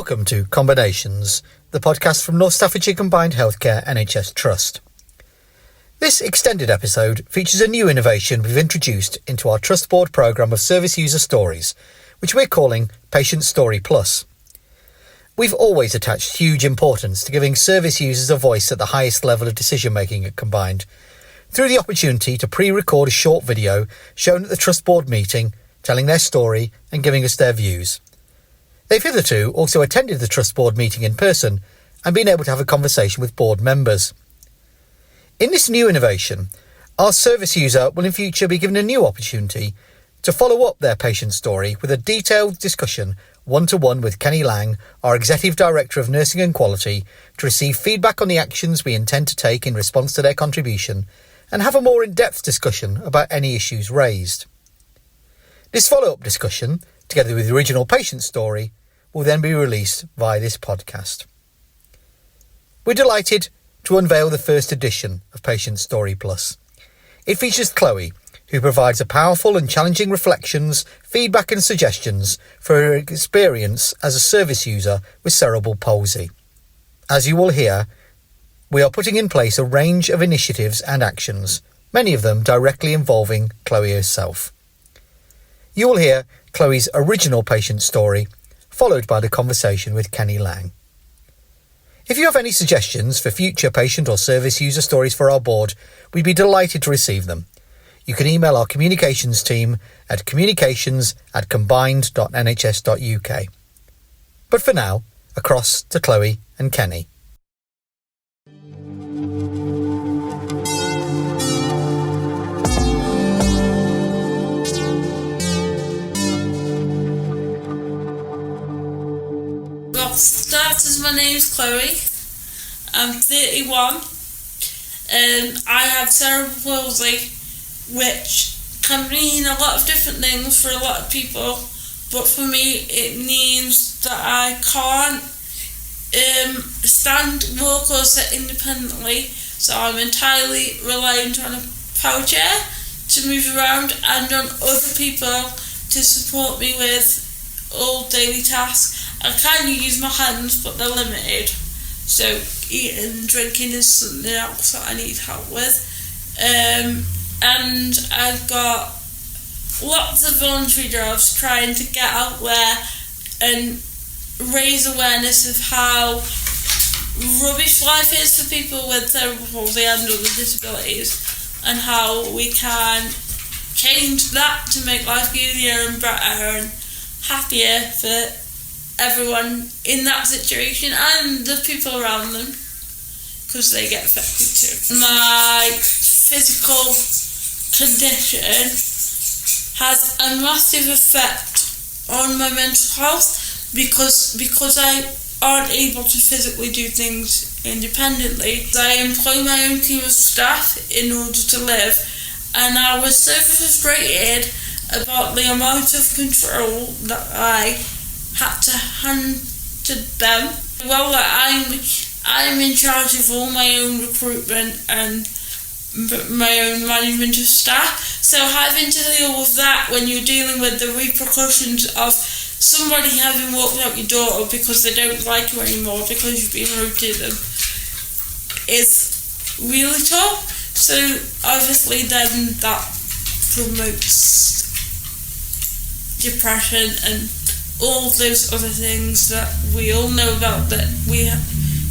Welcome to Combinations, the podcast from North Staffordshire Combined Healthcare NHS Trust. This extended episode features a new innovation we've introduced into our Trust Board programme of service user stories, which we're calling Patient Story Plus. We've always attached huge importance to giving service users a voice at the highest level of decision making at Combined, through the opportunity to pre-record a short video shown at the Trust Board meeting, telling their story and giving us their views. They've hitherto also attended the Trust Board meeting in person and been able to have a conversation with board members. In this new innovation, our service user will in future be given a new opportunity to follow up their patient story with a detailed discussion one-to-one with Kenny Laing, our Executive Director of Nursing and Quality, to receive feedback on the actions we intend to take in response to their contribution and have a more in-depth discussion about any issues raised. This follow-up discussion, together with the original patient story, will then be released via this podcast. We're delighted to unveil the first edition of Patient Story Plus. It features Chloe, who provides a powerful and challenging reflections, feedback and suggestions for her experience as a service user with cerebral palsy. As you will hear, we are putting in place a range of initiatives and actions, many of them directly involving Chloe herself. You will hear Chloe's original patient story, followed by the conversation with Kenny Laing. If you have any suggestions for future patient or service user stories for our board, we'd be delighted to receive them. You can email our communications team at communications@combined.nhs.uk. But for now, across to Chloe and Kenny. My name's Chloe. I'm 31. I have cerebral palsy, which can mean a lot of different things for a lot of people, but for me it means that I can't stand, walk or sit independently, so I'm entirely reliant on a power chair to move around and on other people to support me with all daily tasks. I can use my hands, but they're limited. So eating and drinking is something else that I need help with. And I've got lots of voluntary jobs trying to get out there and raise awareness of how rubbish life is for people with cerebral palsy and other disabilities, and how we can change that to make life easier and better and happier for everyone in that situation and the people around them, because they get affected too. My physical condition has a massive effect on my mental health because I aren't able to physically do things independently. I employ my own team of staff in order to live, and I was so frustrated about the amount of control that I had to hand to them. Well, I'm in charge of all my own recruitment and my own management of staff, so having to deal with that when you're dealing with the repercussions of somebody having walked out your door because they don't like you anymore because you've been rude to them is really tough. So obviously then that promotes depression and all those other things that we all know about, that we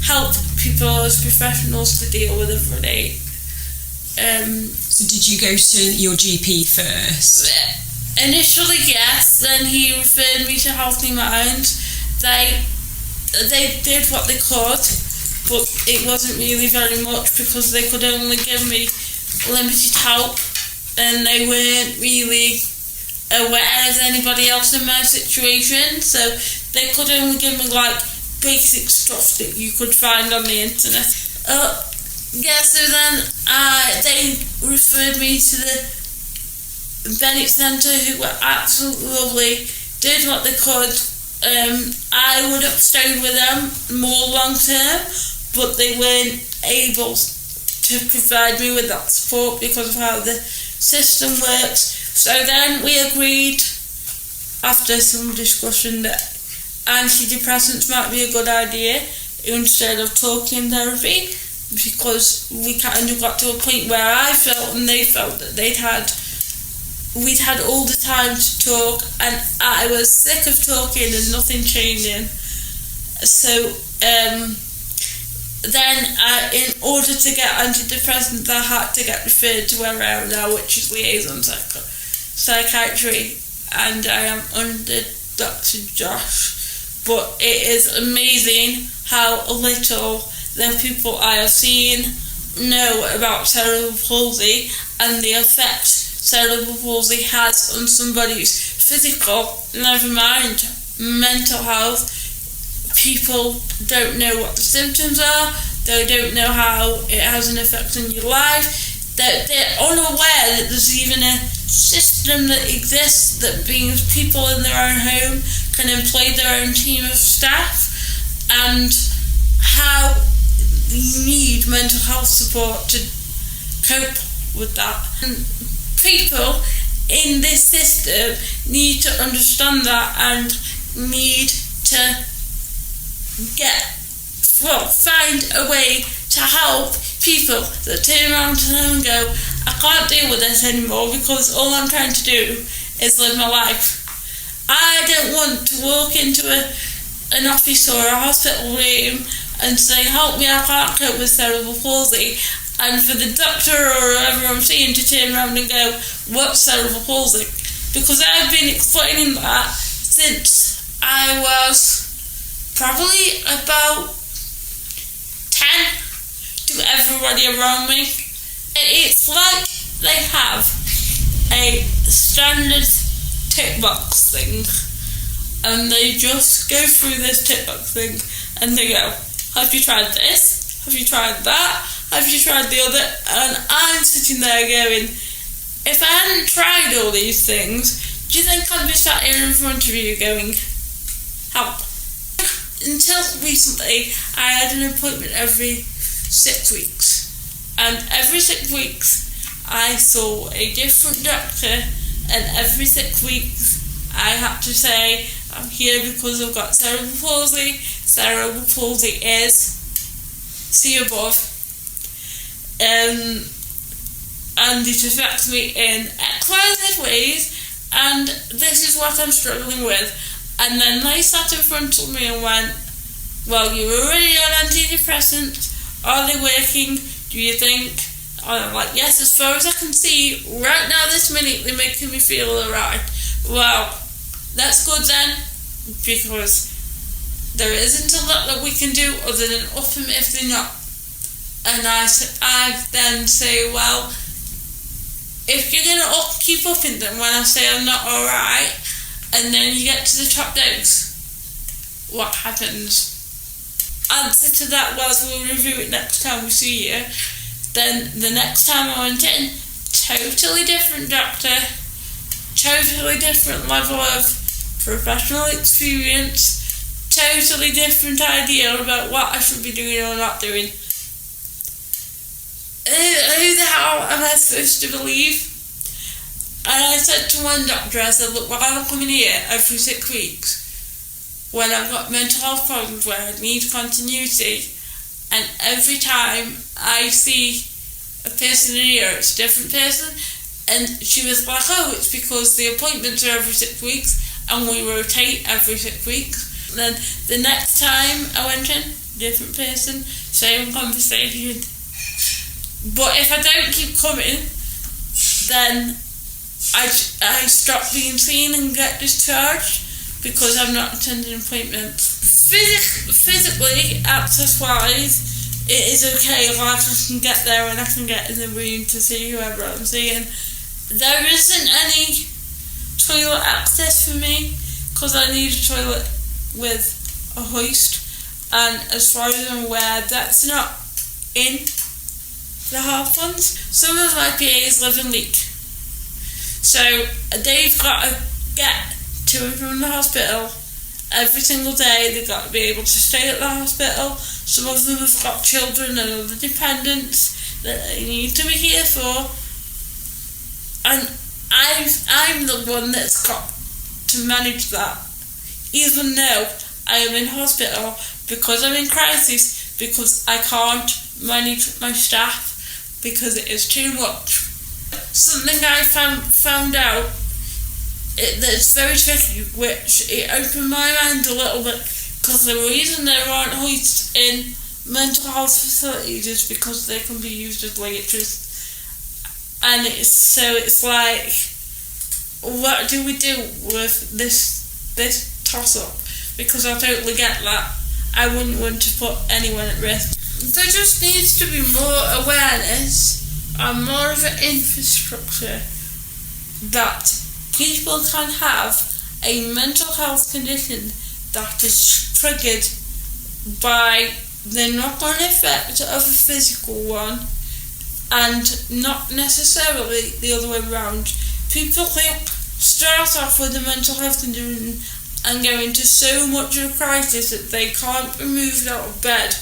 help people as professionals to deal with every day. So did you go to your GP first? Initially, yes. Then he referred me to Healthy Minds. They did what they could, but it wasn't really very much because they could only give me limited help, and they weren't really aware as anybody else in my situation, so they could only give me like basic stuff that you could find on the internet. So then they referred me to the Bennett Centre, who were absolutely lovely, did what they could. I would have stayed with them more long term, but they weren't able to provide me with that support because of how the system works. So then we agreed, after some discussion, that antidepressants might be a good idea instead of talking therapy, because we kind of got to a point where I felt and they felt that we'd had all the time to talk, and I was sick of talking and nothing changing. So then in order to get antidepressants, I had to get referred to where I am now, which is liaison psychiatry, and I am under Dr. Josh. But it is amazing how little the people I have seen know about cerebral palsy and the effect cerebral palsy has on somebody's physical, never mind mental health. People don't know what the symptoms are, they don't know how it has an effect on your life, they're unaware that there's even a system that exists that means people in their own home can employ their own team of staff, and how you need mental health support to cope with that. And people in this system need to understand that and need to find a way to help people that turn around to them and go, I can't deal with this anymore because all I'm trying to do is live my life. I don't want to walk into an office or a hospital room and say, help me, I can't cope with cerebral palsy, and for the doctor or whoever I'm seeing to turn around and go, what's cerebral palsy? Because I've been explaining that since I was probably about 10 to everybody around me. It's like they have a standard tick box thing, and they just go through this tick box thing and they go, have you tried this? Have you tried that? Have you tried the other? And I'm sitting there going, if I hadn't tried all these things, do you think I'd be sat here in front of you going, help? Until recently, I had an appointment every 6 weeks, and every 6 weeks I saw a different doctor, and every 6 weeks I had to say, I'm here because I've got cerebral palsy. Cerebral palsy is see above, and it affects me in XYZ ways, and this is what I'm struggling with. And then they sat in front of me and went, well, you're already on antidepressants, are they working, do you think? And I'm like, yes, as far as I can see, right now this minute they're making me feel alright. Well, that's good then, because there isn't a lot that we can do other than up them if they're not. And I then say, well, if you're going to keep upping them when I say I'm not alright, and then you get to the top dose, what happens? Answer to that was, we'll review it next time we see you. Then the next time I went in, totally different doctor, totally different level of professional experience, totally different idea about what I should be doing or not doing. Who the hell am I supposed to believe? And I said to one doctor, I said, look, while I'm coming here every 6 weeks, when I've got mental health problems where I need continuity, and every time I see a person in here, it's a different person, and she was like, oh, it's because the appointments are every 6 weeks, and we rotate every 6 weeks. And then the next time I went in, different person, same conversation. But if I don't keep coming, then I stop being seen and get discharged because I'm not attending appointments. Physically, access-wise, it is okay. Like, I can get there and I can get in the room to see whoever I'm seeing. There isn't any toilet access for me because I need a toilet with a hoist, and as far as I'm aware, that's not in the health funds. Some of my PAs live in Leek, so they've got to get to and from the hospital every single day. They've got to be able to stay at the hospital. Some of them have got children and other dependents that they need to be here for, and I'm the one that's got to manage that, even though I am in hospital, because I'm in crisis, because I can't manage my staff, because it is too much. Something I found out that's very tricky, which it opened my mind a little bit, because the reason there aren't hoists in mental health facilities is because they can be used as ligatures. And it's like, what do we do with this toss-up? Because I totally get that. I wouldn't want to put anyone at risk. There just needs to be more awareness and more of an infrastructure that people can have a mental health condition that is triggered by the knock-on effect of a physical one, and not necessarily the other way around. People start off with a mental health condition and go into so much of a crisis that they can't be moved out of bed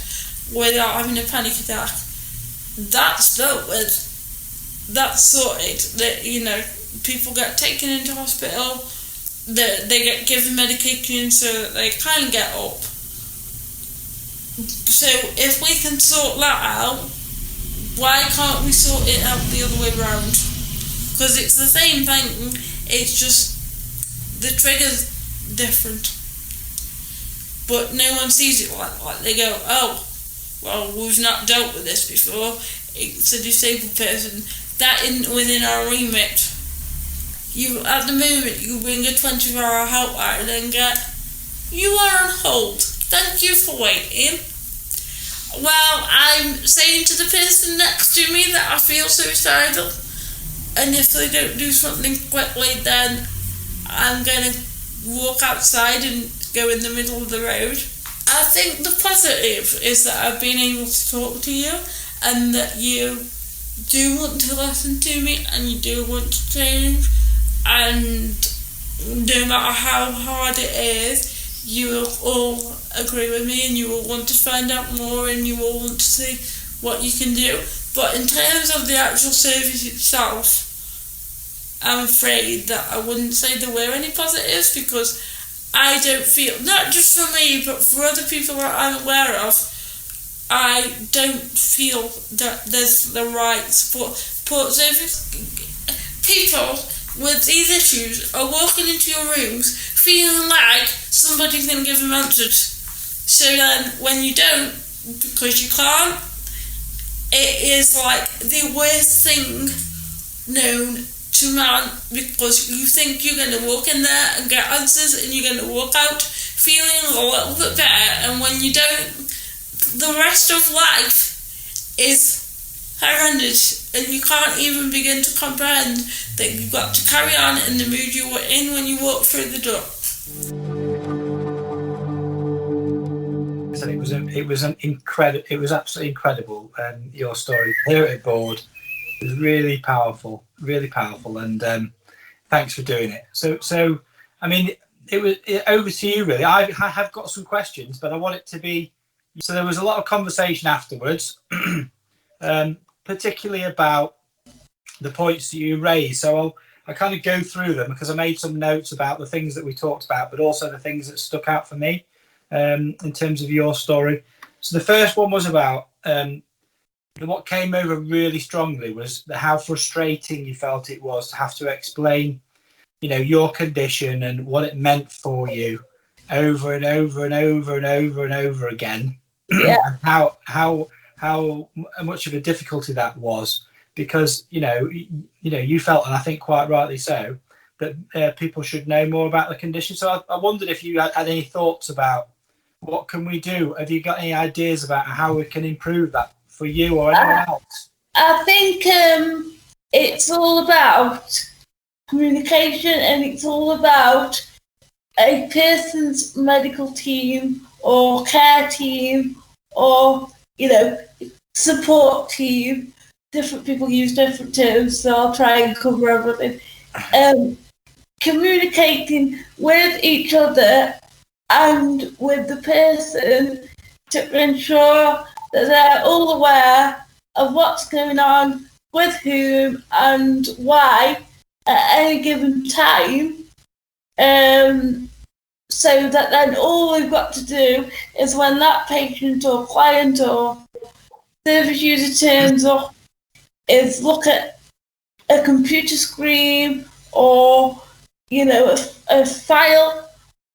without having a panic attack. That's dealt with. That's sorted. That, people get taken into hospital, they get given medication so that they can get up. So if we can sort that out, why can't we sort it out the other way around? Because it's the same thing, it's just the trigger's different. But no one sees it like that. They go, oh, well, we've not dealt with this before. It's a disabled person. That isn't within our remit. At the moment, you ring a 24-hour helpline and get, you are on hold. Thank you for waiting. Well, I'm saying to the person next to me that I feel suicidal, and if they don't do something quickly, then I'm going to walk outside and go in the middle of the road. I think the positive is that I've been able to talk to you, and that you do want to listen to me, and you do want to change, and no matter how hard it is, you will all agree with me, and you will want to find out more, and you will want to see what you can do. But in terms of the actual service itself, I'm afraid that I wouldn't say there were any positives, because I don't feel, not just for me, but for other people that I'm aware of, I don't feel that there's the right support service. People with these issues are walking into your rooms feeling like somebody's going to give them answers. So then when you don't, because you can't, it is like the worst thing known to man, because you think you're going to walk in there and get answers, and you're going to walk out feeling a little bit better, and when you don't, the rest of life is horrendous, and you can't even begin to comprehend that you've got to carry on in the mood you were in when you walked through the door. It was absolutely incredible. Your story here at board was really powerful, and thanks for doing it. So I mean, over to you really. I have got some questions, but I want it to be. So there was a lot of conversation afterwards, particularly about the points that you raised. So I'll kind of go through them, because I made some notes about the things that we talked about, but also the things that stuck out for me in terms of your story. So the first one was about what came over really strongly was how frustrating you felt it was to have to explain, your condition and what it meant for you over and over and over and over and over again. Yeah. And how much of a difficulty that was, because you felt, and I think quite rightly so, that people should know more about the condition. So I wondered if you had any thoughts about what can we do. Have you got any ideas about how we can improve that for you or anyone else? I think it's all about communication, and it's all about a person's medical team or care team or, support team. Different people use different terms, so I'll try and cover everything. Communicating with each other and with the person to ensure that they're all aware of what's going on, with whom and why at any given time. so that then all we've got to do is when that patient or client or service user turns up is look at a computer screen or, a file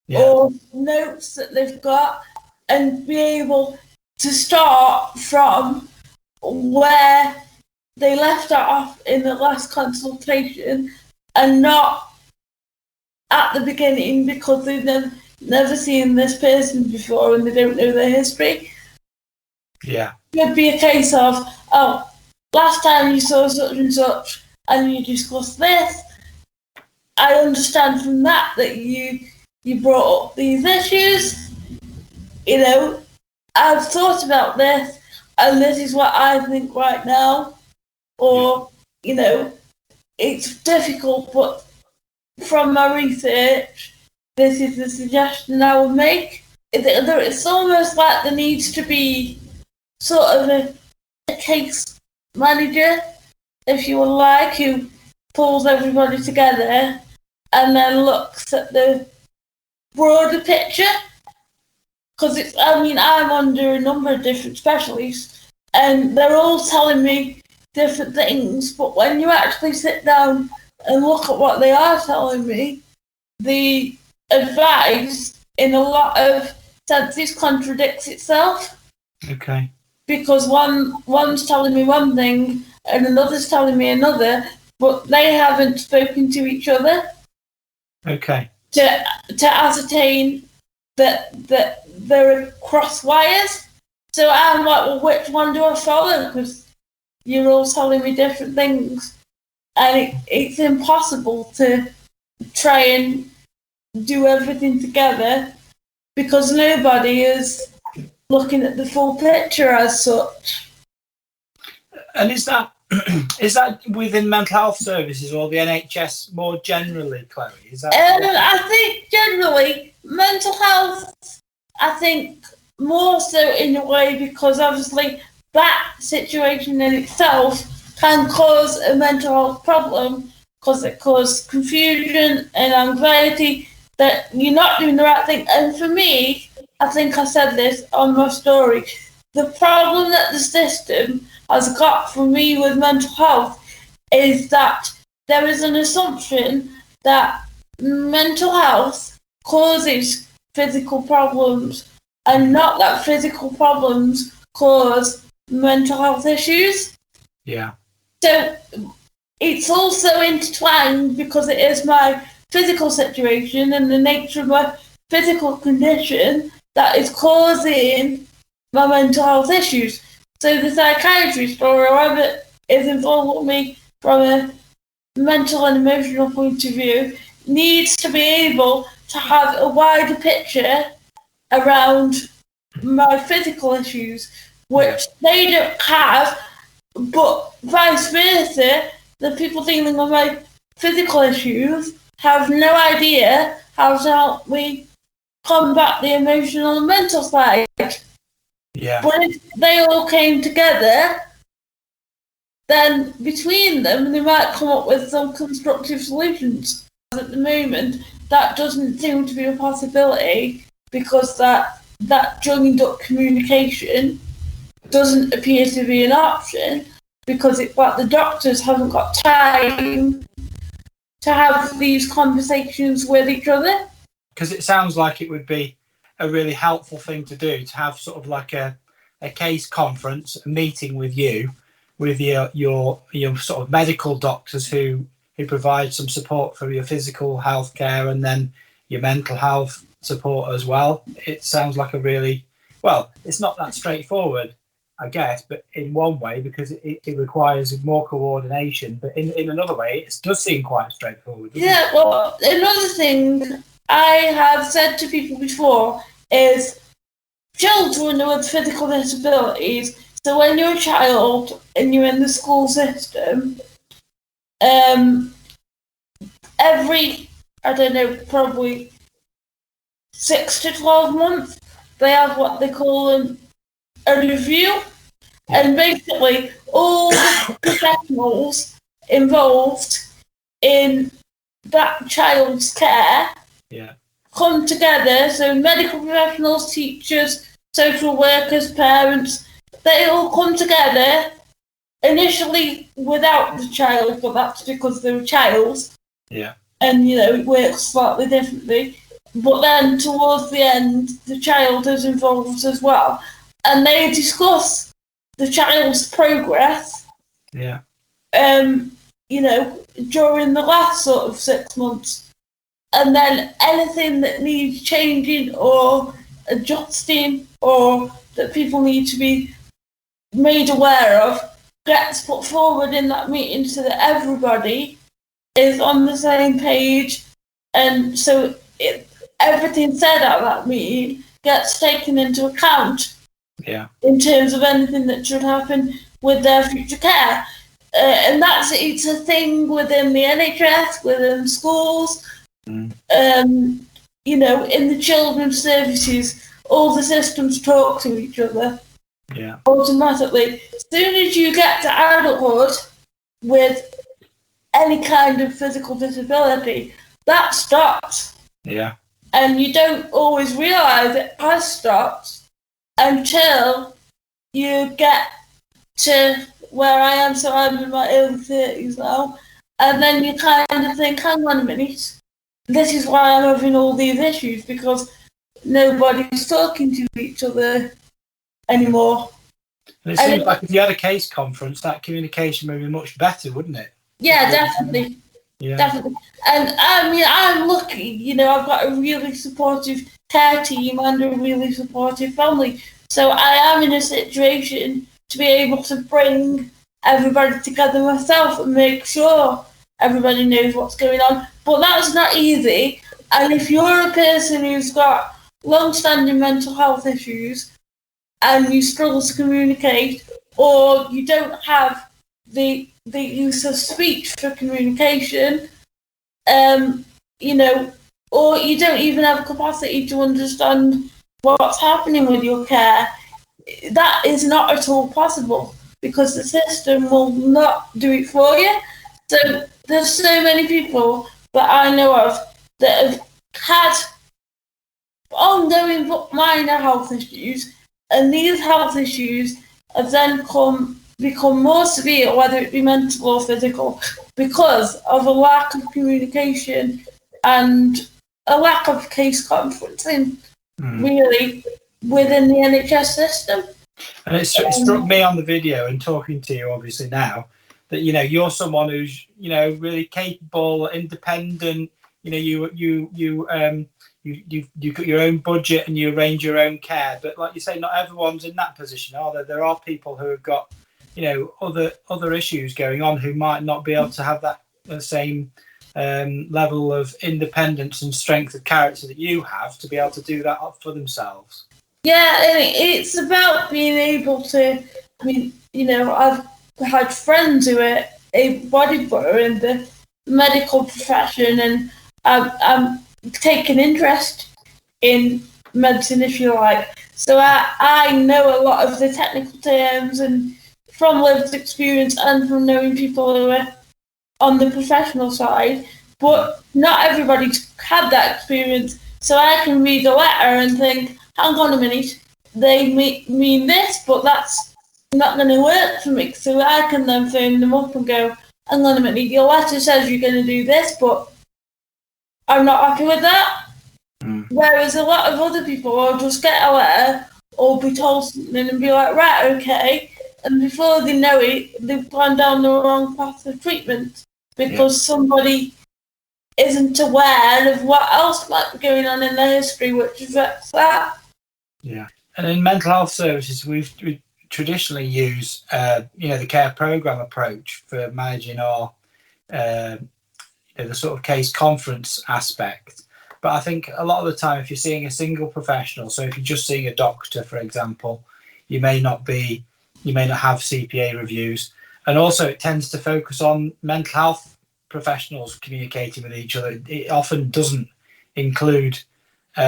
or notes that they've got and be able to start from where they left off in the last consultation and not at the beginning because they've never seen this person before and they don't know their history. Yeah. It would be a case of, last time you saw such and such and you discussed this, I understand from that you brought up these issues. I've thought about this and this is what I think right now. Or, it's difficult, but from my research, this is the suggestion I would make. It's almost like there needs to be sort of a case manager, if you would like, who pulls everybody together and then looks at the broader picture. Because I'm under a number of different specialists and they're all telling me different things, but when you actually sit down and look at what they are telling me, the advice in a lot of senses contradicts itself. Okay. Because one's telling me one thing and another's telling me another, but they haven't spoken to each other. Okay. To ascertain that there are cross wires. So I'm like, well, which one do I follow? Because you're all telling me different things. And it's impossible to try and do everything together because nobody is looking at the full picture as such. And is that within mental health services or the NHS more generally, Chloe? Is that? I think generally mental health. I think more so in a way because obviously that situation in itself can cause a mental health problem because it causes confusion and anxiety that you're not doing the right thing. And for me, I think I said this on my story, the problem that the system has got for me with mental health is that there is an assumption that mental health causes physical problems and not that physical problems cause mental health issues. Yeah. So it's also intertwined because it is my physical situation and the nature of my physical condition that is causing my mental health issues. So the psychiatrist or whoever is involved with me from a mental and emotional point of view needs to be able to have a wider picture around my physical issues, which they don't have, but vice versa, the people dealing with my physical issues have no idea how to help me combat the emotional and mental side. Yeah. But if they all came together, then between them they might come up with some constructive solutions. At the moment, that doesn't seem to be a possibility because that joined up communication doesn't appear to be an option because it's like the doctors haven't got time to have these conversations with each other. Because it sounds like it would be a really helpful thing to do, to have sort of like a case conference, a meeting with you, with your sort of medical doctors who provide some support for your physical health care and then your mental health support as well. It sounds like a really, well, it's not that straightforward, I guess, but in one way, because it requires more coordination, but in another way, it does seem quite straightforward. Yeah, well, another thing I have said to people before is children with physical disabilities, so when you're a child and you're in the school system, every, I don't know, probably 6 to 12 months, they have what they call a review. And basically, all the professionals involved in that child's care come together, so medical professionals, teachers, social workers, parents, they all come together, initially without the child, but that's because they're a child. Yeah. And, it works slightly differently. But then towards the end, the child is involved as well. And they discuss the child's progress. Yeah. During the last sort of 6 months. And then anything that needs changing or adjusting or that people need to be made aware of gets put forward in that meeting so that everybody is on the same page. And so everything said at that meeting gets taken into account. Yeah. In terms of anything that should happen with their future care. And it's a thing within the NHS, within schools, in the children's services, all the systems talk to each other. Yeah. Automatically. As soon as you get to adulthood with any kind of physical disability, that stops. Yeah. And you don't always realise it has stopped until you get to where I am, so I'm in my early 30s now, and then you kind of think, hang on a minute, this is why I'm having all these issues, because nobody's talking to each other anymore. And it seems like if you had a case conference, that communication would be much better, wouldn't it? Yeah, definitely. Yeah. Definitely. And I'm lucky, I've got a really supportive care team and a really supportive family. So I am in a situation to be able to bring everybody together myself and make sure everybody knows what's going on. But that's not easy. And if you're a person who's got long-standing mental health issues and you struggle to communicate, or you don't have the use of speech for communication, or you don't even have capacity to understand what's happening with your care, that is not at all possible because the system will not do it for you. So there's so many people that I know of that have had ongoing but minor health issues, and these health issues have then become more severe, whether it be mental or physical, because of a lack of communication and a lack of case conferencing, really, within the NHS system. And it struck me on the video and talking to you, obviously, now, that, you're someone who's, really capable, independent, you've got your own budget and you arrange your own care. But like you say, not everyone's in that position, are there? There are people who have got, other issues going on who might not be able to have that same level of independence and strength of character that you have to be able to do that for themselves. Yeah, and it's about being able to, I've had friends who are able-bodied in the medical profession, and I'm taking interest in medicine, if you like. So I know a lot of the technical terms, and from lived experience and from knowing people who are on the professional side, but not everybody's had that experience. So I can read a letter and think, hang on a minute, they mean this, but that's not going to work for me. So I can then phone them up and go, hang on a minute, your letter says you're going to do this, but I'm not happy with that. Whereas a lot of other people will just get a letter or be told something and be like, right, okay. And before they know it, they've gone down the wrong path of treatment because somebody isn't aware of what else might be going on in their history, which affects that. Yeah. And in mental health services, we traditionally use, the care program approach for managing our, the sort of case conference aspect. But I think a lot of the time, if you're seeing a single professional, so if you're just seeing a doctor, for example, you may not have CPA reviews. And also it tends to focus on mental health professionals communicating with each other. It often doesn't include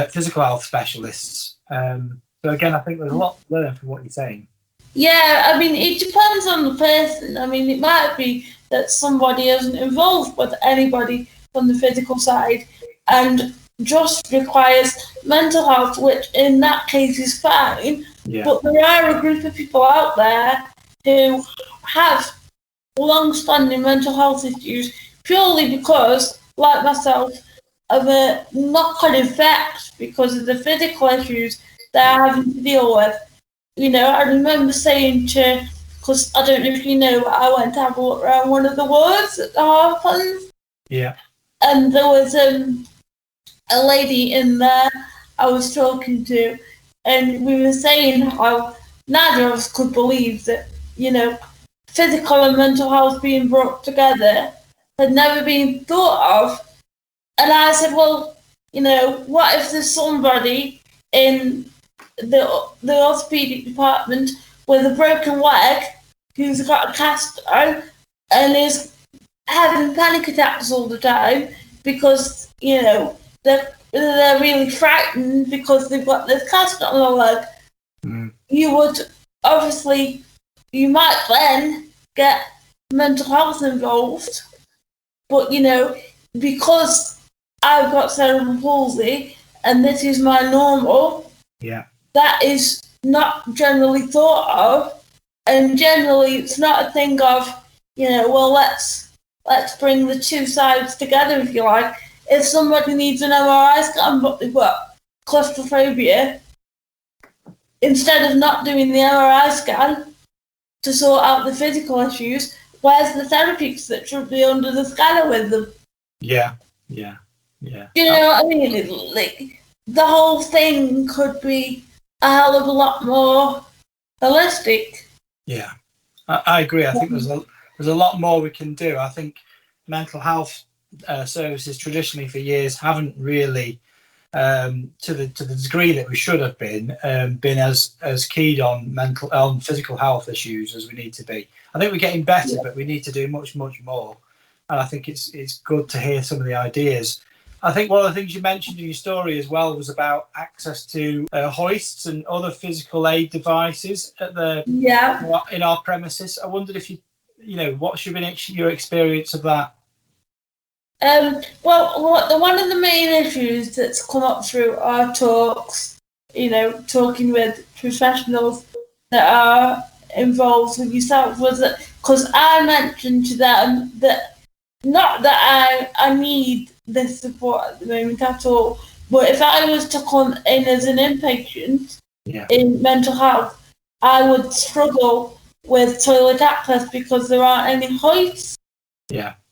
physical health specialists. So again, I think there's a lot to learn from what you're saying. Yeah, it depends on the person. It might be that somebody isn't involved with anybody from the physical side, and just requires mental health, which in that case is fine. Yeah. But there are a group of people out there who have long-standing mental health issues purely because, like myself, of a knock-on effect because of the physical issues they're having to deal with. You know, I remember saying to, because I don't know if you know, I went to have a look around one of the wards at the Harpons. Yeah. And there was a lady in there I was talking to, and we were saying how neither of us could believe that, you know, physical and mental health being brought together had never been thought of. And I said, well, you know, what if there's somebody in the orthopaedic department with a broken leg who's got a cast on and is having panic attacks all the time because, you know, they're really frightened because they've got this cast on their leg. You would obviously, you might then get mental health involved, but, you know, because I've got cerebral palsy and this is my normal, that is not generally thought of, and generally it's not a thing of, you know, well, let's bring the two sides together, if you like. If somebody needs an MRI scan but they've got claustrophobia, instead of not doing the MRI scan to sort out the physical issues, where's the therapists that should be under the scanner with them? Yeah. You know what I mean? Like, the whole thing could be a hell of a lot more holistic. Yeah, I agree. I think there's a lot more we can do. I think mental health services traditionally for years haven't really, to the degree that we should have been as keyed on physical health issues as we need to be. I think we're getting better, but we need to do much more. And I think it's good to hear some of the ideas. I think one of the things you mentioned in your story as well was about access to hoists and other physical aid devices at in our premises. I wondered if you know, what's your experience of that? Well, one of the main issues that's come up through our talks, you know, talking with professionals that are involved with yourself, was that because I mentioned to them that not that I need this support at the moment at all, but if I was to come in as an inpatient in mental health, I would struggle with toilet access because there aren't any hoists,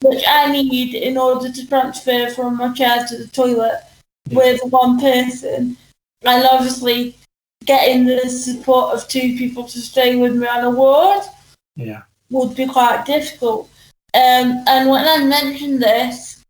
which I need in order to transfer from my chair to the toilet with one person, and obviously getting the support of two people to stay with me on a ward would be quite difficult. And when I mentioned this,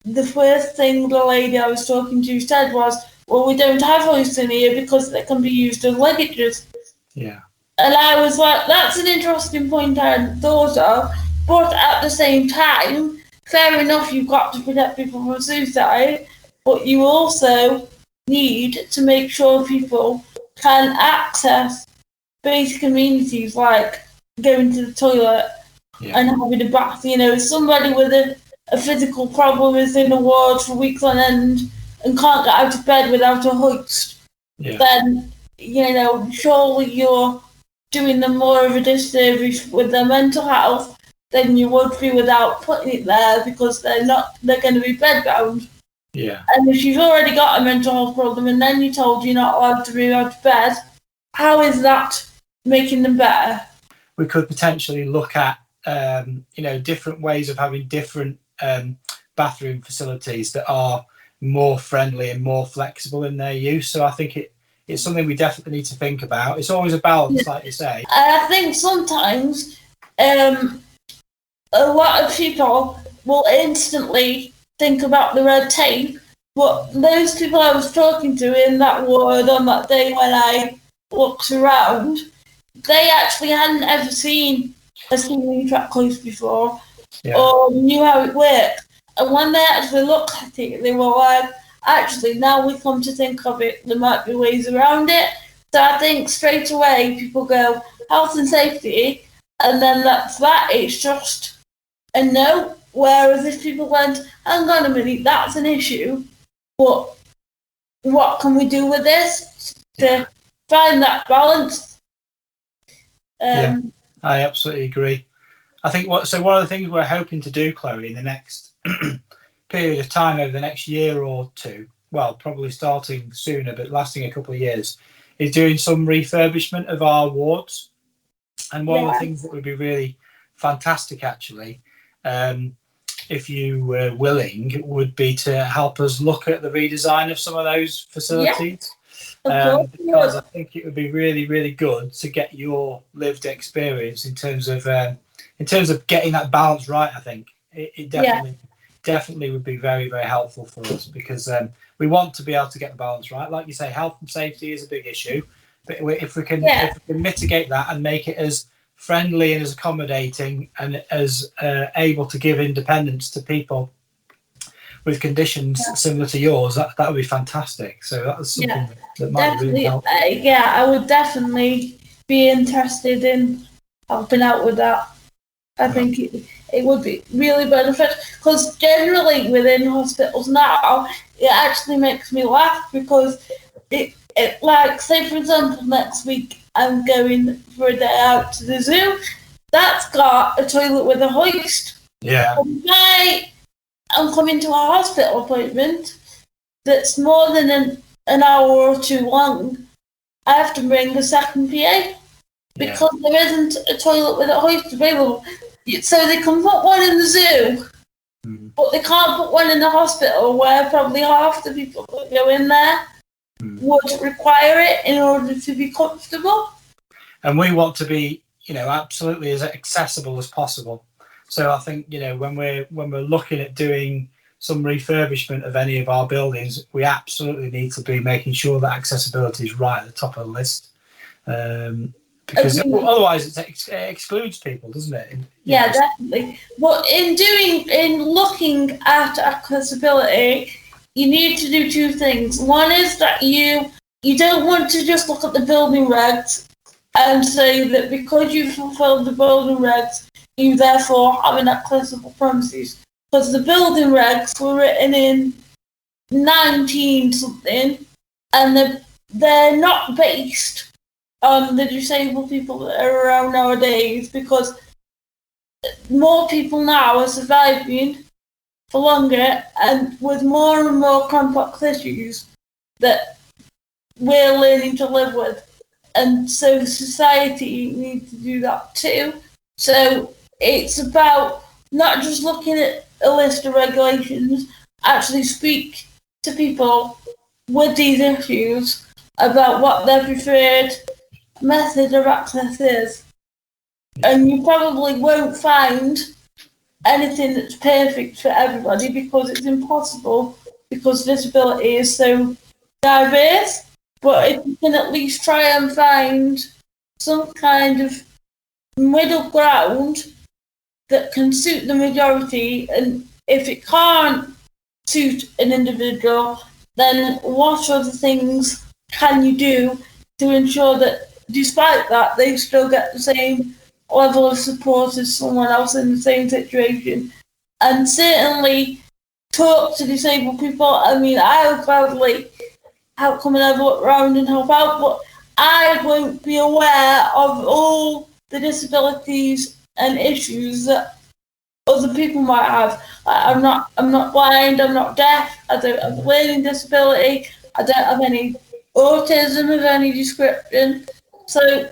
the first thing the lady I was talking to said was, well, we don't have hoists in here because they can be used as ligatures. Yeah. And I was like, that's an interesting point I hadn't thought of, but at the same time, fair enough, you've got to protect people from suicide, but you also need to make sure people can access basic amenities like going to the toilet and having a bath. You know, if somebody with a physical problem is in a ward for weeks on end and can't get out of bed without a hoist, then, you know, surely you're doing them more of a disservice with their mental health than you would be without putting it there, because they're going to be bedbound. Yeah. And if you've already got a mental health problem and then you're told you're not allowed to move out of bed, how is that making them better? We could potentially look at, you know, different ways of having different bathroom facilities that are more friendly and more flexible in their use. So I think it's something we definitely need to think about. It's always a balance, like you say. I think sometimes a lot of people will instantly think about the red tape, but those people I was talking to in that ward on that day when I looked around, they actually hadn't ever seen a ceiling track hoist before or knew how it worked. And when they actually looked at it, they were like, actually, now we come to think of it, there might be ways around it. So I think straight away people go, health and safety, and then that's that. It's just a no. Whereas if people went, hang on a minute, that's an issue, but what can we do with this to find that balance? Yeah, I absolutely agree. I think one of the things we're hoping to do, Chloe, in the next period of time, over the next year or two, well, probably starting sooner but lasting a couple of years, is doing some refurbishment of our wards. And one of the things that would be really fantastic, actually, if you were willing, would be to help us look at the redesign of some of those facilities. Because I think it would be really, really good to get your lived experience in terms of getting that balance right. I think it definitely would be very, very helpful for us, because we want to be able to get the balance right. Like you say, health and safety is a big issue, but if we can mitigate that and make it as friendly and as accommodating and as able to give independence to people with conditions similar to yours, that would be fantastic. So that's something that might really help. I would definitely be interested in helping out with that. I think it would be really beneficial, because generally within hospitals now, it actually makes me laugh, because it like, say for example, next week I'm going for a day out to the zoo. That's got a toilet with a hoist. Yeah. I'm coming to a hospital appointment that's more than an hour or two long. I have to bring a second PA because there isn't a toilet with a hoist available. So they can put one in the zoo, but they can't put one in the hospital, where probably half the people that go in there would require it in order to be comfortable. And we want to be, absolutely as accessible as possible. So I think, when we're looking at doing some refurbishment of any of our buildings, we absolutely need to be making sure that accessibility is right at the top of the list. Because otherwise it excludes people, doesn't it? Definitely. But in looking at accessibility, you need to do two things. One is that you don't want to just look at the building regs and say that because you fulfilled the building regs, you therefore have an accessible premises. Because the building regs were written in 19 something, and they're not based on the disabled people that are around nowadays, because more people now are surviving for longer and with more and more complex issues that we're learning to live with. And so society needs to do that too. So it's about not just looking at a list of regulations, actually speak to people with these issues about what their preferred method of access is. And you probably won't find anything that's perfect for everybody, because it's impossible, because disability is so diverse. But if you can at least try and find some kind of middle ground that can suit the majority, and if it can't suit an individual, then what other things can you do to ensure that despite that they still get the same level of support as someone else in the same situation? And certainly talk to disabled people. I mean, I would gladly come and have a look around and help out, but I won't be aware of all the disabilities and issues that other people might have. I'm not blind, I'm not deaf, I don't have a learning disability, I don't have any autism of any description. So,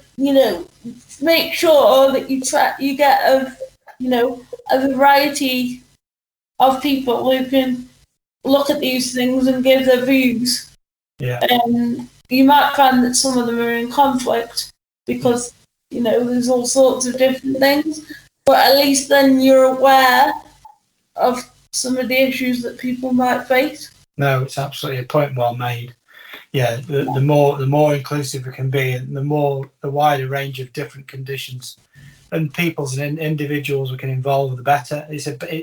make sure that you get a variety of people who can look at these things and give their views. Yeah. You might find that some of them are in conflict, because there's all sorts of different things, but at least then you're aware of some of the issues that people might face. No, it's absolutely a point well made. Yeah, the more inclusive it can be, and the wider range of different conditions and peoples and individuals we can involve, the better.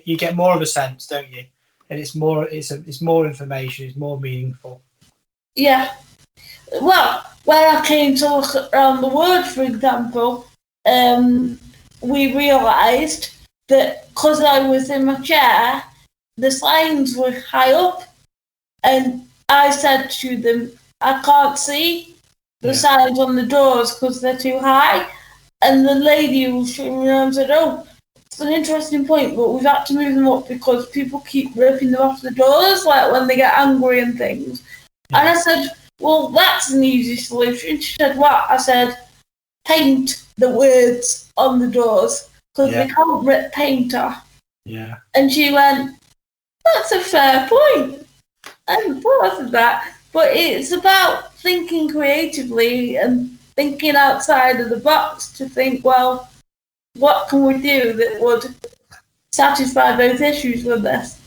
You get more of a sense, don't you? And it's more information, it's more meaningful. Yeah. Well, when I came to look around the ward, for example, we realised that because I was in my chair, the signs were high up, And I said to them, I can't see the signs on the doors because they're too high. And the lady who was showing me around said, oh, it's an interesting point, but we've had to move them up because people keep ripping them off the doors, like when they get angry and things. Yeah. And I said, well, that's an easy solution. She said, what? I said, paint the words on the doors because they can't rip paint off. Yeah. And she went, that's a fair point. I hadn't thought of that. But it's about thinking creatively and thinking outside of the box to think, well, what can we do that would satisfy both issues with this?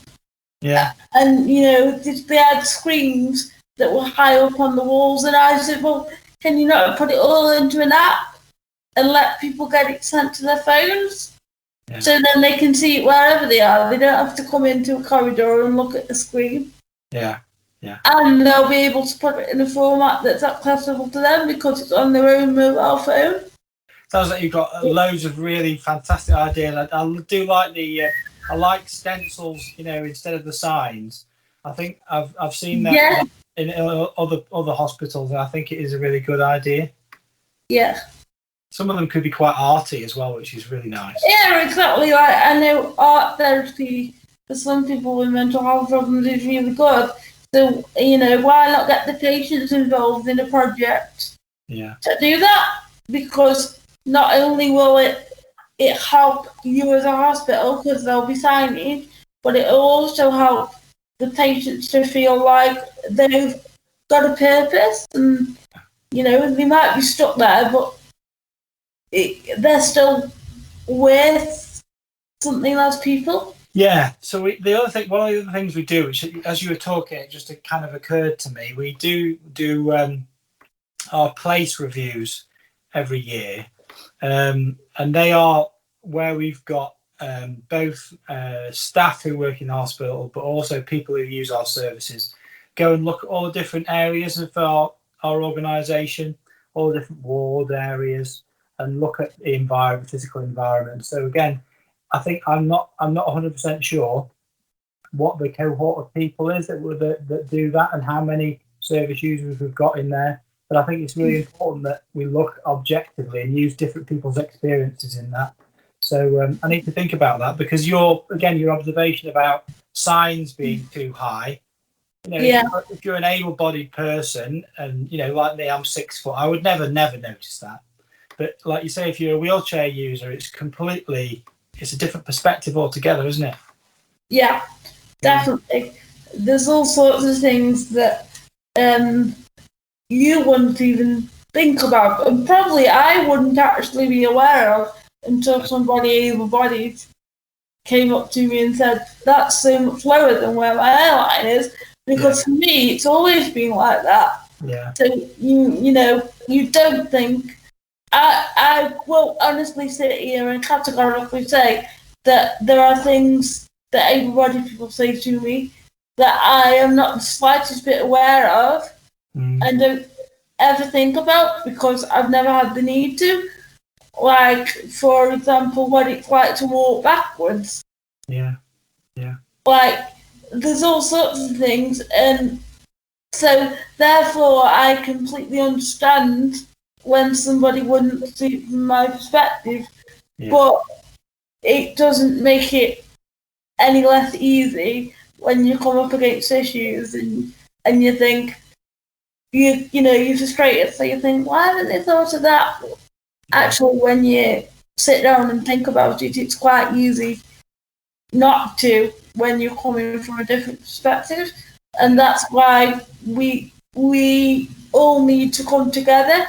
Yeah. And, you know, they had screens that were high up on the walls, and I said, well, can you not put it all into an app and let people get it sent to their phones? Yeah. So then they can see it wherever they are. They don't have to come into a corridor and look at the screen. Yeah. Yeah. And they'll be able to put it in a format that's accessible to them because it's on their own mobile phone. Sounds like you've got loads of really fantastic ideas. I do like I like stencils, you know, instead of the signs. I think I've seen that in other hospitals, and I think it is a really good idea. Yeah. Some of them could be quite arty as well, which is really nice. Yeah, exactly. Like, I know art therapy for some people with mental health problems is really good. So, you know, why not get the patients involved in a project to do that? Because not only will it help you as a hospital because they'll be signing, but it will also help the patients to feel like they've got a purpose, and, you know, they might be stuck there, but they're still worth something as people. Yeah, so one of the other things we do, which, as you were talking, it just kind of occurred to me, we do our place reviews every year, and they are where we've got both staff who work in the hospital, but also people who use our services, go and look at all the different areas of our organisation, all the different ward areas, and look at the physical environment. So again, I think I'm not 100% sure what the cohort of people is that do that and how many service users we've got in there. But I think it's really important that we look objectively and use different people's experiences in that. So I need to think about that, because your observation about signs being too high. You know, if you're an able-bodied person, and, you know, like me, I'm 6 foot, I would never notice that. But like you say, if you're a wheelchair user, it's a different perspective altogether, isn't it? Yeah, definitely. There's all sorts of things that you wouldn't even think about, and probably I wouldn't actually be aware of until somebody able-bodied came up to me and said, that's so much lower than where my hairline is, because for me, it's always been like that. Yeah. So, you know, you don't think... I will honestly sit here and categorically say that there are things that able-bodied people say to me that I am not the slightest bit aware of and don't ever think about because I've never had the need to. Like, for example, what it's like to walk backwards. Yeah. Like, there's all sorts of things, and so therefore I completely understand when somebody wouldn't see it from my perspective, but it doesn't make it any less easy when you come up against issues and you think, you're frustrated, so you think, why haven't they thought of that? Actually, when you sit down and think about it, it's quite easy not to when you're coming from a different perspective, and that's why we all need to come together.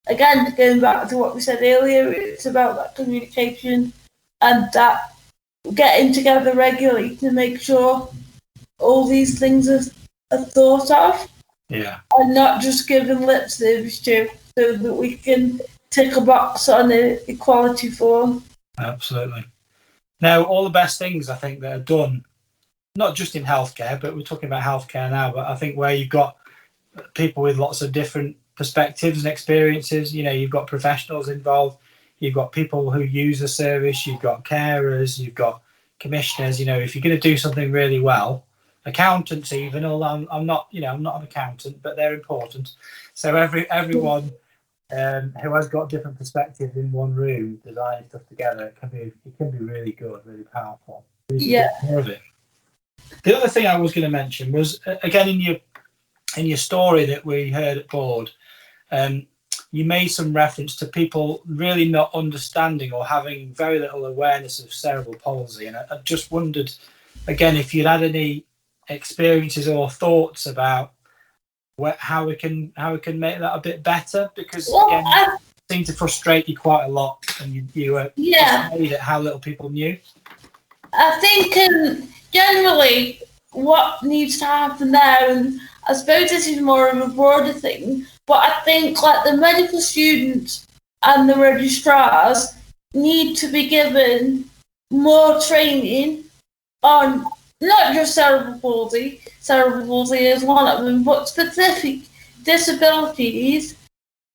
Again, going back to what we said earlier, it's about that communication and that getting together regularly to make sure all these things are thought of. Yeah. And not just given lip service to, so that we can tick a box on an equality form. Absolutely. Now, all the best things I think that are done, not just in healthcare, but we're talking about healthcare now, but I think where you've got people with lots of different perspectives and experiences, you know, you've got professionals involved, you've got people who use the service, you've got carers, you've got commissioners. You know, if you're going to do something really well, accountants even, although I'm not, I'm not an accountant, but they're important. So everyone who has got different perspectives in one room designing stuff together, it can be really good, really powerful. More of it. The other thing I was going to mention was, again, in your story that we heard at board, you made some reference to people really not understanding or having very little awareness of cerebral palsy, and I just wondered, again, if you'd had any experiences or thoughts about how we can make that a bit better, because again, it seemed to frustrate you quite a lot, and you were dismayed at how little people knew. I think generally what needs to happen there, and I suppose this is more of a broader thing, but I think like the medical students and the registrars need to be given more training on not just cerebral palsy is one of them, but specific disabilities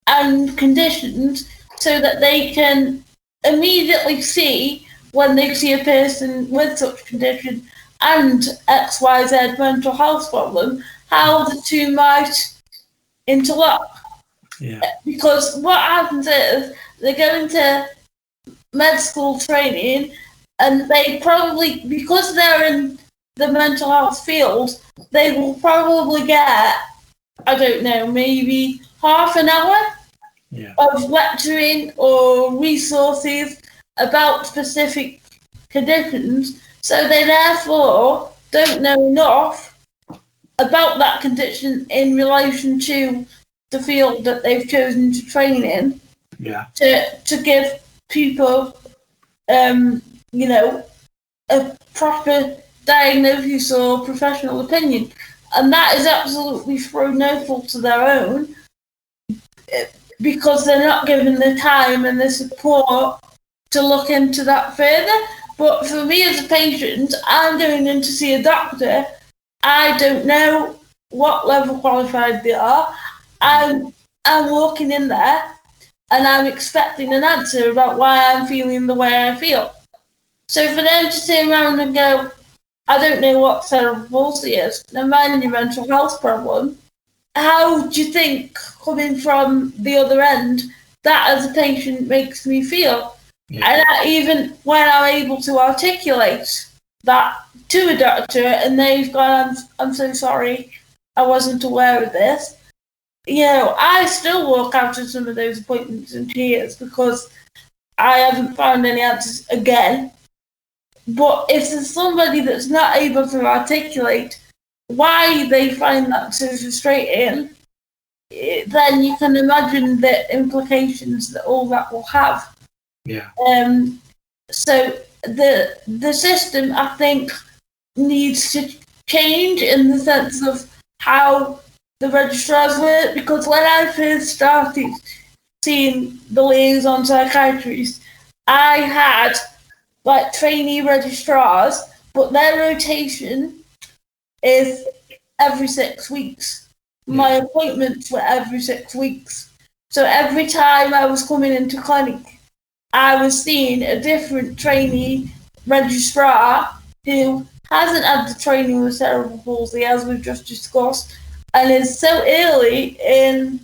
and conditions, so that they can immediately see when they see a person with such condition and XYZ mental health problem, how the two might interlock. Yeah. Because what happens is they go into med school training, and they probably, because they're in the mental health field, they will probably get, I don't know, maybe half an hour of lecturing or resources about specific conditions, so they therefore don't know enough about that condition in relation to the field that they've chosen to train in, to give people, a proper diagnosis or professional opinion. And that is absolutely through no fault of their own, because they're not given the time and the support to look into that further. But for me as a patient, I'm going in to see a doctor. I don't know what level qualified they are. I'm walking in there and I'm expecting an answer about why I'm feeling the way I feel. So for them to turn around and go, I don't know what cerebral palsy is, never mind your mental health problem, how do you think, coming from the other end, that as a patient makes me feel? And even when I'm able to articulate that to a doctor and they've gone, I'm so sorry, I wasn't aware of this, I still walk out of some of those appointments in tears because I haven't found any answers again. But if there's somebody that's not able to articulate why they find that so frustrating, then you can imagine the implications that all that will have. Yeah. So the system, I think, needs to change in the sense of how the registrars work, because when I first started seeing the liaison psychiatrists, I had like trainee registrars, but their rotation is every 6 weeks. My appointments were every 6 weeks. So every time I was coming into clinic, I was seeing a different trainee registrar who hasn't had the training with cerebral palsy, as we've just discussed, and is so early in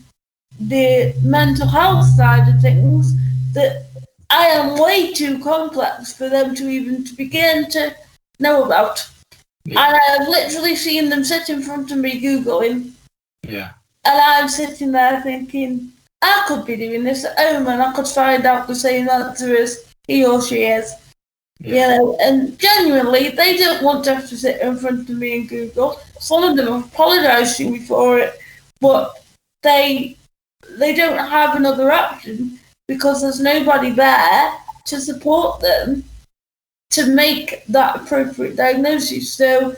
the mental health side of things that I am way too complex for them to even to begin to know about. And I have literally seen them sit in front of me Googling. Yeah. And I'm sitting there thinking, I could be doing this at home and I could find out the same answer as he or she is. And genuinely, they don't want to have to sit in front of me and Google. Some of them have apologised to me for it, but they don't have another option because there's nobody there to support them to make that appropriate diagnosis. So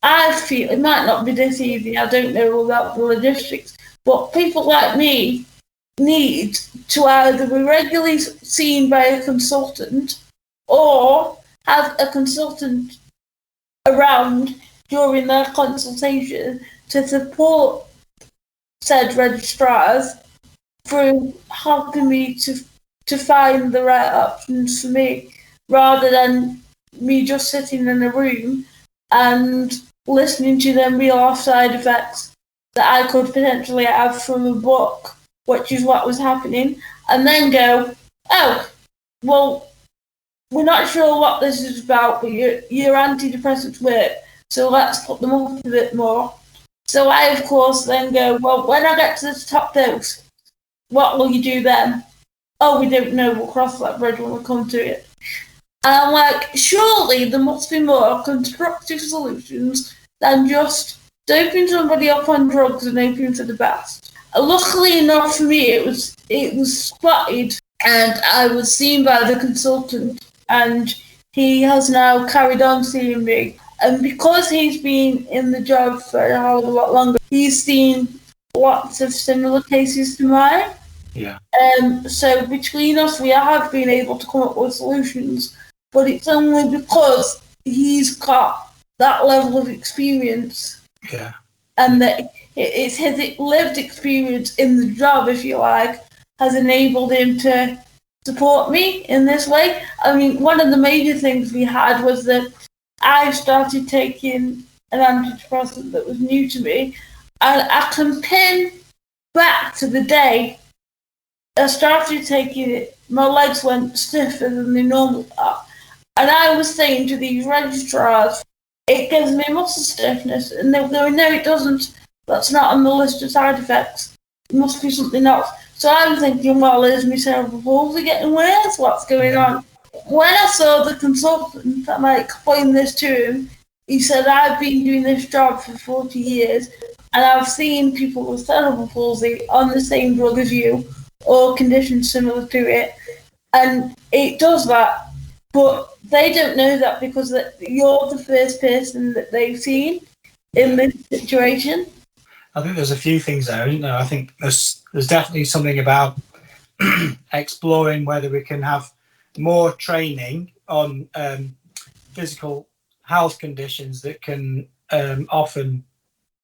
I feel it might not be this easy, I don't know about the logistics, but people like me need to either be regularly seen by a consultant or have a consultant around during their consultation to support said registrars through helping me to find the right options for me, rather than me just sitting in a room and listening to them reel off side effects that I could potentially have from a book, which is what was happening, and then go, oh, well, we're not sure what this is about, but your antidepressants work, so let's put them up a bit more. So I, of course, then go, well, when I get to the top dose, what will you do then? Oh, we don't know, we'll cross that bridge when we come to it. And I'm like, surely there must be more constructive solutions than just doping somebody up on drugs and hoping for the best. Luckily enough for me, it was spotted, and I was seen by the consultant, and he has now carried on seeing me. And because he's been in the job for a hell of a lot longer, he's seen lots of similar cases to mine. Yeah. So between us, we have been able to come up with solutions, but it's only because he's got that level of experience. Yeah. And that it's his lived experience in the job, if you like, has enabled him to support me in this way. I mean, one of the major things we had was that I started taking an antidepressant that was new to me, and I can pin back to the day I started taking it. My legs went stiffer than they normally are, and I was saying to these registrars, it gives me muscle stiffness, and they were, no, it doesn't. That's not on the list of side effects. It must be something else. So I'm thinking, well, is my cerebral palsy getting worse? What's going on? When I saw the consultant and I explained this to him, he said, I've been doing this job for 40 years, and I've seen people with cerebral palsy on the same drug as you, or conditions similar to it, and it does that. But they don't know that because you're the first person that they've seen in this situation. I think there's a few things there, isn't there? I think there's definitely something about exploring whether we can have more training on physical health conditions that can often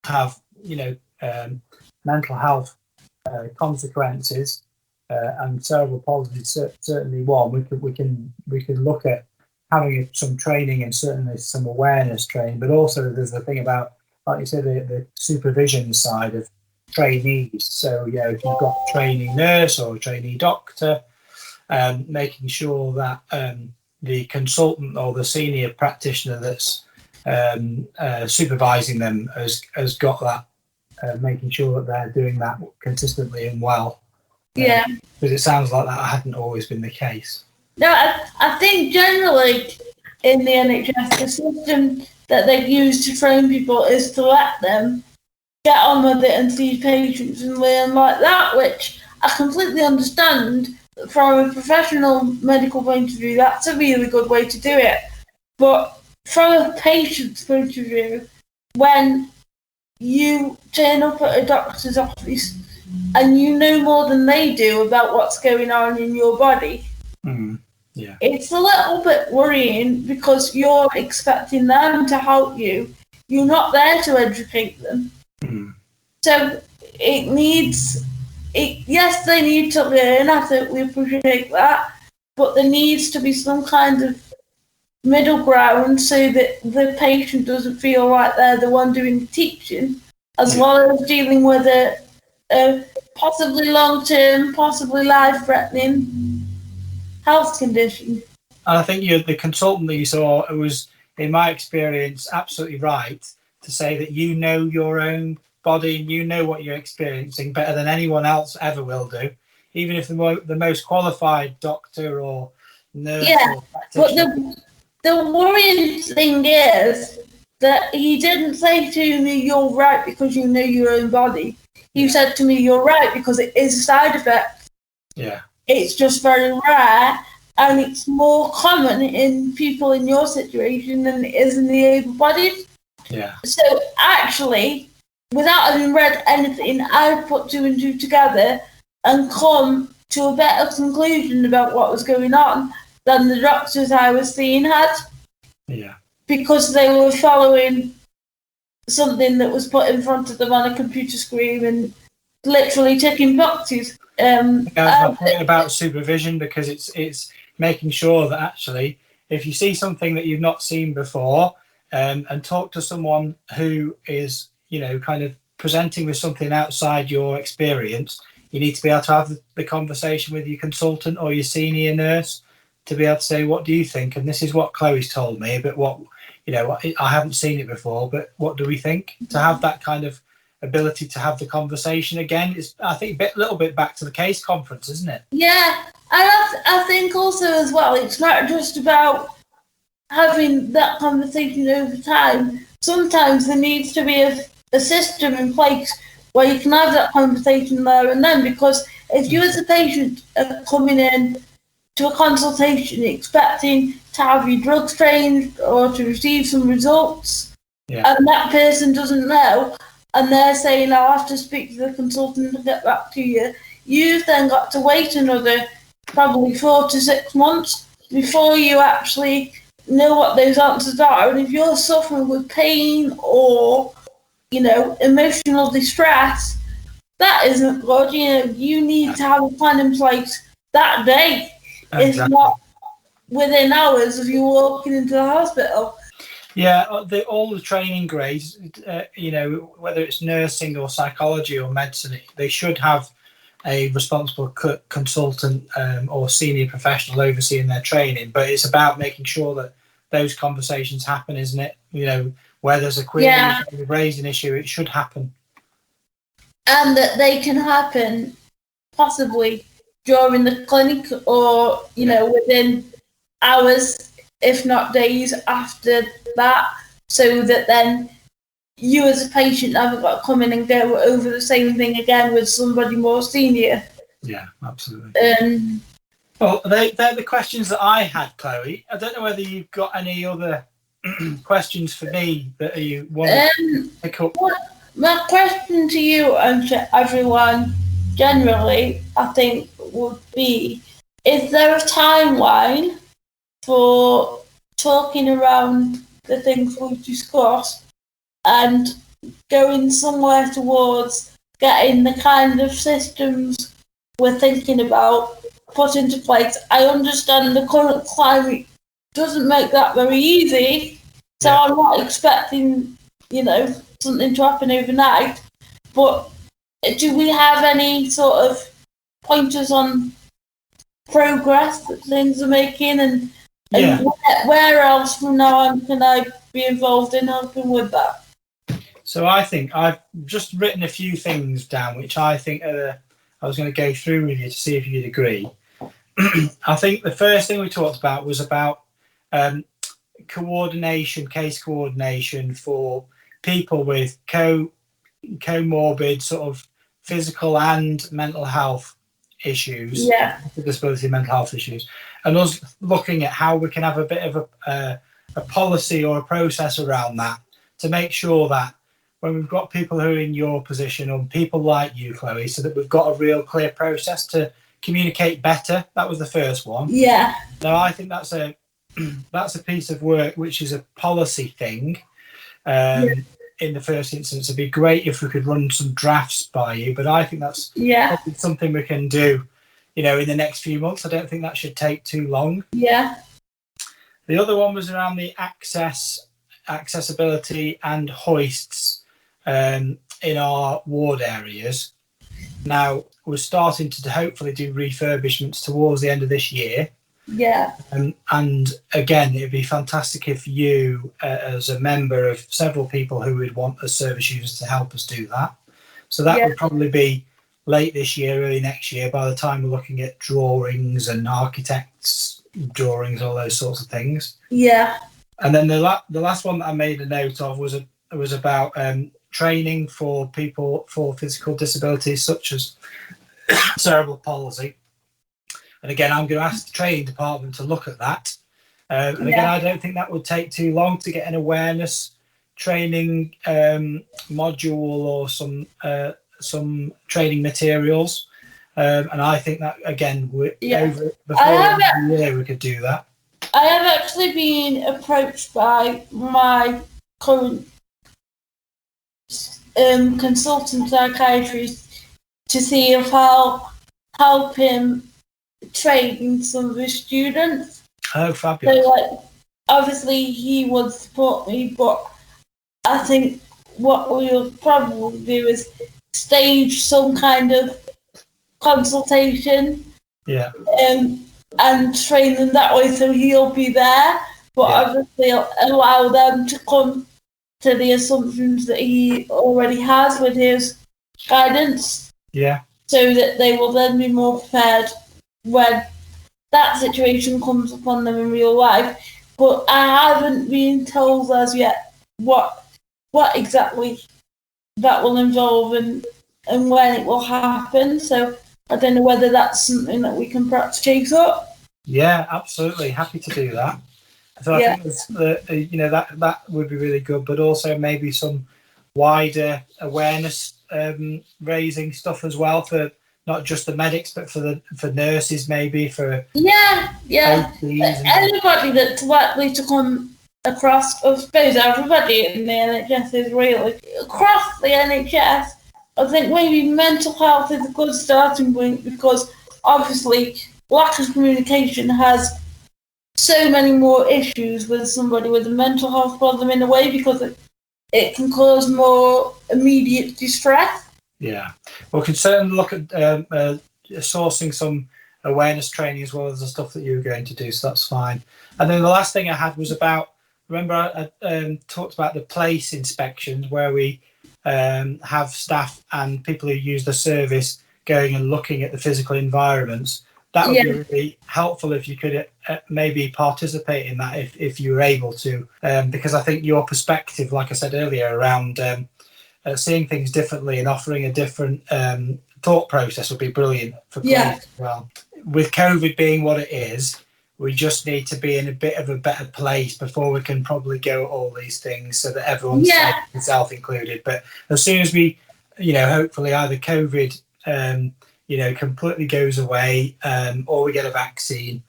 have, mental health consequences, and cerebral palsy is certainly one. We can look at having some training and certainly some awareness training, but also there's the thing about, like you said, the supervision side of trainees. So, if you've got a trainee nurse or a trainee doctor, making sure that the consultant or the senior practitioner that's supervising them has got that, making sure that they're doing that consistently and well. Yeah. Because it sounds like that hadn't always been the case. No, I think generally in the NHS, the system that they've used to train people is to let them get on with it and see patients and learn like that, which I completely understand. From a professional medical point of view, that's a really good way to do it. But from a patient's point of view, when you turn up at a doctor's office and you know more than they do about what's going on in your body, it's a little bit worrying because you're expecting them to help you. You're not there to educate them. So it needs... yes, they need to learn. I think we appreciate that, but there needs to be some kind of middle ground so that the patient doesn't feel like they're the one doing the teaching, as well as dealing with a possibly long-term, possibly life-threatening health condition. And I think the consultant that you saw was, in my experience, absolutely right to say that you know your own body, you know what you're experiencing better than anyone else ever will do, even if the most qualified doctor or nurse or practitioner. But the worrying thing is that he didn't say to me, you're right because you know your own body. He said to me, you're right because it is a side effect. Yeah. It's just very rare, and it's more common in people in your situation than it is in the able-bodied. Yeah. So actually, without having read anything, I've put two and two together and come to a better conclusion about what was going on than the doctors I was seeing had. Yeah. Because they were following something that was put in front of them on a computer screen and literally ticking boxes. That's my point about supervision, because it's making sure that actually, if you see something that you've not seen before, and talk to someone who is, kind of presenting with something outside your experience. You need to be able to have the conversation with your consultant or your senior nurse to be able to say, what do you think? And this is what Chloe's told me, but I haven't seen it before, but what do we think? To have that kind of ability to have the conversation again is, I think, a little bit back to the case conference, isn't it? Yeah, and I think also as well, it's not just about having that conversation over time. Sometimes there needs to be a system in place where you can have that conversation there and then, because if you as a patient are coming in to a consultation expecting to have your drugs changed or to receive some results, and that person doesn't know, and they're saying, I'll have to speak to the consultant and get back to you, you've then got to wait another probably 4 to 6 months before you actually know what those answers are. And if you're suffering with pain or, emotional distress, that isn't good. You need to have a plan in place that day. Exactly. If not within hours of you walking into the hospital. Yeah, all the training grades, whether it's nursing or psychology or medicine, they should have a responsible consultant or senior professional overseeing their training. But it's about making sure that those conversations happen, isn't it? Where there's a query, raised an issue, it should happen. And that they can happen possibly during the clinic or, within hours, if not days after that, so that then you as a patient haven't got to come in and go over the same thing again with somebody more senior. Yeah, absolutely. Well, they're the questions that I had, Chloe. I don't know whether you've got any other questions for me that you want to pick up. My question to you and to everyone generally, I think, would be, is there a timeline for talking around the things we've discussed and going somewhere towards getting the kind of systems we're thinking about put into place? I understand the current climate doesn't make that very easy, so I'm not expecting, something to happen overnight. But do we have any sort of pointers on progress that things are making, and where else from now on can I be involved in helping with that? So I think I've just written a few things down, which I think I was going to go through with you to see if you'd agree. I think the first thing we talked about was about case coordination for people with comorbid sort of physical and mental health issues, disability and mental health issues, and us looking at how we can have a bit of a policy or a process around that to make sure that when we've got people who are in your position or people like you, Chloe, so that we've got a real clear process to communicate better. That was the first one. Yeah. Now I think that's a piece of work which is a policy thing. In the first instance, it'd be great if we could run some drafts by you, but I think that's probably something we can do, in the next few months. I don't think that should take too long. Yeah. The other one was around the accessibility and hoists in our ward areas. Now, we're starting to hopefully do refurbishments towards the end of this year. Yeah. And again, it'd be fantastic if you, as a member of several people who would want as service users to help us do that. So that would probably be late this year, early next year, by the time we're looking at drawings and architects' drawings, all those sorts of things. Yeah. And then the last one that I made a note of was about training for people for physical disabilities such as cerebral palsy. And again, I'm going to ask the training department to look at that. And again, I don't think that would take too long to get an awareness training module or some training materials. And I think that, again, over before the year we could do that. I have actually been approached by my current consultant psychiatrist to see if I'll help him train some of his students. Oh, fabulous. So, obviously he would support me, but I think what we'll probably do is stage some kind of consultation, Yeah. And train them that way, so he'll be there, but obviously allow them to come to the assumptions that he already has with his guidance. Yeah. So that they will then be more prepared when that situation comes upon them in real life. But I haven't been told as yet what exactly that will involve and when it will happen. So I don't know whether that's something that we can perhaps chase up. Yeah, absolutely. Happy to do that. So I think that's that would be really good, but also maybe some wider awareness raising stuff as well for not just the medics, but for nurses, maybe for anybody that's likely to come across. I suppose everybody in the NHS is really across the NHS. I think maybe mental health is a good starting point, because obviously lack of communication has so many more issues with somebody with a mental health problem in a way, because it can cause more immediate distress. Yeah, well, we can certainly look at sourcing some awareness training as well as the stuff that you were going to do, so that's fine. And then the last thing I had was about, remember I talked about the place inspections where we have staff and people who use the service going and looking at the physical environments. That would be really helpful if you could maybe participate in that if you were able to, because I think your perspective, like I said earlier, around seeing things differently and offering a different thought process would be brilliant for players as well. With COVID being what it is, we just need to be in a bit of a better place before we can probably go at all these things so that everyone's safe, myself included. But as soon as we, hopefully either COVID completely goes away, or we get a vaccine,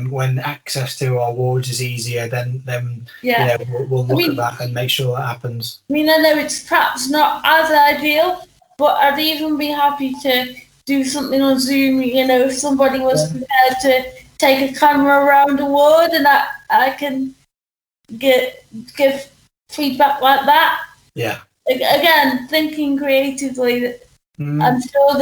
when access to our wards is easier, then we'll look at that and make sure that happens. I mean, I know it's perhaps not as ideal, but I'd even be happy to do something on Zoom, if somebody was prepared to take a camera around a ward and I can give feedback like that. Yeah. Again, thinking creatively, I'm sure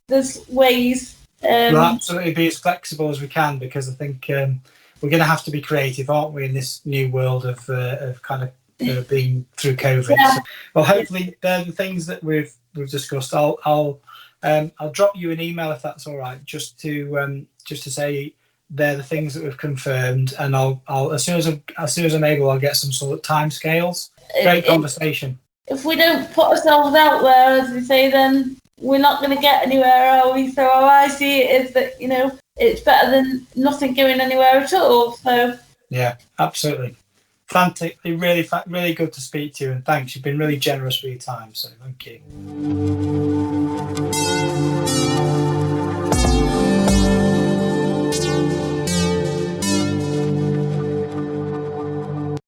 there's ways. We'll absolutely be as flexible as we can, because I think we're going to have to be creative, aren't we, in this new world of kind of being through COVID. Yeah. So, well, hopefully they're the things that we've discussed. I'll drop you an email if that's all right, just to say they're the things that we've confirmed, and I'll as soon as I'm able, I'll get some sort of timescales. Great conversation. If we don't put ourselves out there, as we say, then we're not going to get anywhere, are we? So how I see it is that, it's better than nothing going anywhere at all. So yeah, absolutely. Fantastic. Really good to speak to you, and thanks. You've been really generous with your time, so thank you.